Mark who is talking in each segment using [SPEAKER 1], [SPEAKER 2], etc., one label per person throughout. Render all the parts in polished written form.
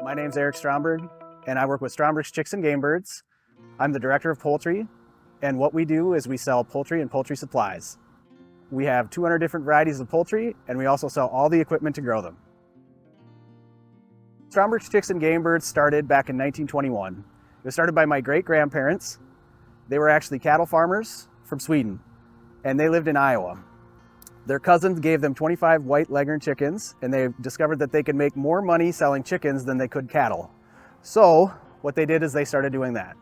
[SPEAKER 1] My name's Eric Stromberg, and I work with Stromberg's Chicks and Game Birds. I'm the director of poultry, and what we do is we sell poultry and poultry supplies. We have 200 different varieties of poultry, and we also sell all the equipment to grow them. Stromberg's Chicks and Game Birds started back in 1921. It was started by my great-grandparents. They were actually cattle farmers from Sweden, and they lived in Iowa. Their cousins gave them 25 white leghorn chickens, and they discovered that they could make more money selling chickens than they could cattle. So what they did is they started doing that.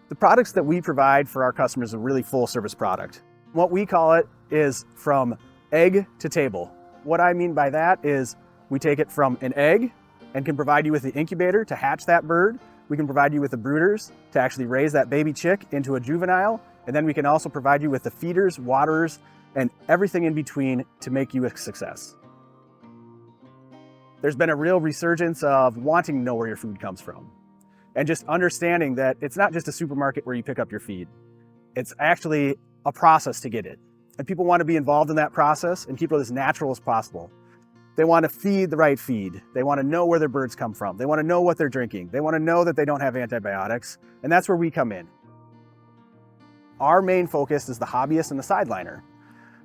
[SPEAKER 1] The products that we provide for our customers are really full service product. What we call it is from egg to table. What I mean by that is we take it from an egg and can provide you with the incubator to hatch that bird. We can provide you with the brooders to actually raise that baby chick into a juvenile. And then we can also provide you with the feeders, waterers, and everything in between to make you a success. There's been a real resurgence of wanting to know where your food comes from and just understanding that it's not just a supermarket where you pick up your feed. It's actually a process to get it. And people want to be involved in that process and keep it as natural as possible. They want to feed the right feed. They want to know where their birds come from. They want to know what they're drinking. They want to know that they don't have antibiotics. And that's where we come in. Our main focus is the hobbyist and the sideliner.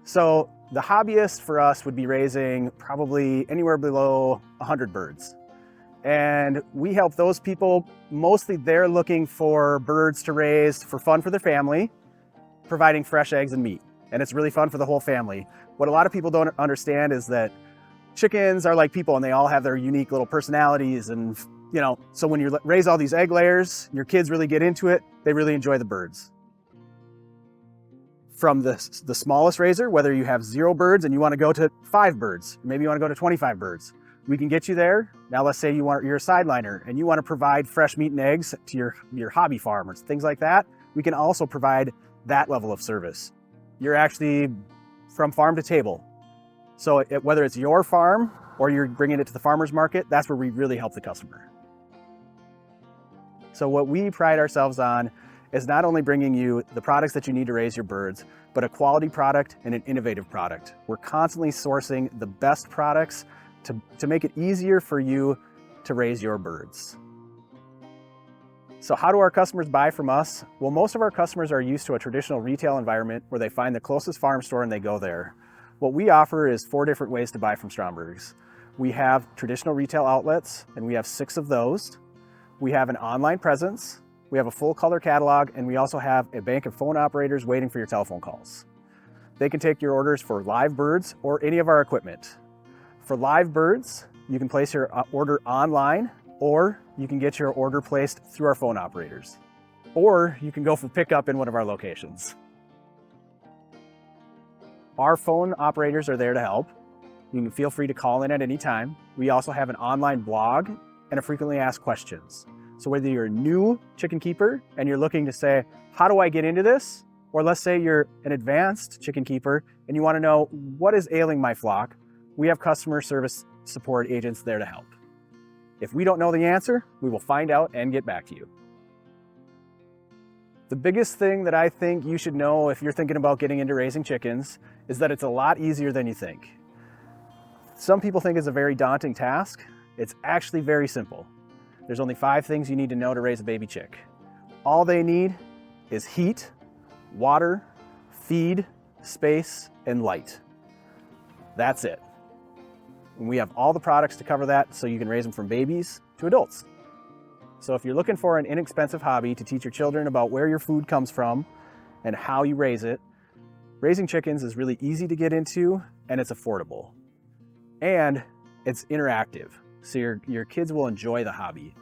[SPEAKER 1] So the hobbyist for us would be raising probably anywhere below 100 birds. And we help those people, mostly they're looking for birds to raise for fun for their family, providing fresh eggs and meat. And it's really fun for the whole family. What a lot of people don't understand is that chickens are like people and they all have their unique little personalities. And so when you raise all these egg layers, your kids really get into it, they really enjoy the birds. From the smallest raiser, whether you have 0 birds and you want to go to 5 birds, maybe you want to go to 25 birds, we can get you there. Now let's say you're a sideliner and you want to provide fresh meat and eggs to your hobby farmers, things like that. We can also provide that level of service. You're actually from farm to table. So whether it's your farm or you're bringing it to the farmer's market, that's where we really help the customer. So what we pride ourselves on is not only bringing you the products that you need to raise your birds, but a quality product and an innovative product. We're constantly sourcing the best products to make it easier for you to raise your birds. So how do our customers buy from us? Well, most of our customers are used to a traditional retail environment where they find the closest farm store and they go there. What we offer is 4 different ways to buy from Stromberg's. We have traditional retail outlets, and we have 6 of those. We have an online presence. We have a full color catalog, and we also have a bank of phone operators waiting for your telephone calls. They can take your orders for live birds or any of our equipment. For live birds, you can place your order online, or you can get your order placed through our phone operators. Or you can go for pickup in one of our locations. Our phone operators are there to help. You can feel free to call in at any time. We also have an online blog and a frequently asked questions. So whether you're a new chicken keeper and you're looking to say, how do I get into this? Or let's say you're an advanced chicken keeper and you want to know what is ailing my flock, we have customer service support agents there to help. If we don't know the answer, we will find out and get back to you. The biggest thing that I think you should know if you're thinking about getting into raising chickens is that it's a lot easier than you think. Some people think it's a very daunting task. It's actually very simple. There's only 5 things you need to know to raise a baby chick. All they need is heat, water, feed, space, and light. That's it. And we have all the products to cover that so you can raise them from babies to adults. So if you're looking for an inexpensive hobby to teach your children about where your food comes from and how you raise it, raising chickens is really easy to get into and it's affordable. And it's interactive. So your kids will enjoy the hobby.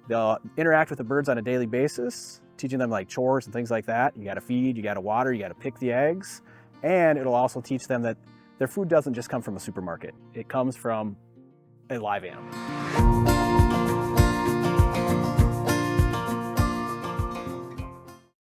[SPEAKER 1] They'll interact with the birds on a daily basis, teaching them like chores and things like that. You gotta feed, you gotta water, you gotta pick the eggs. And it'll also teach them that their food doesn't just come from a supermarket. It comes from a live animal.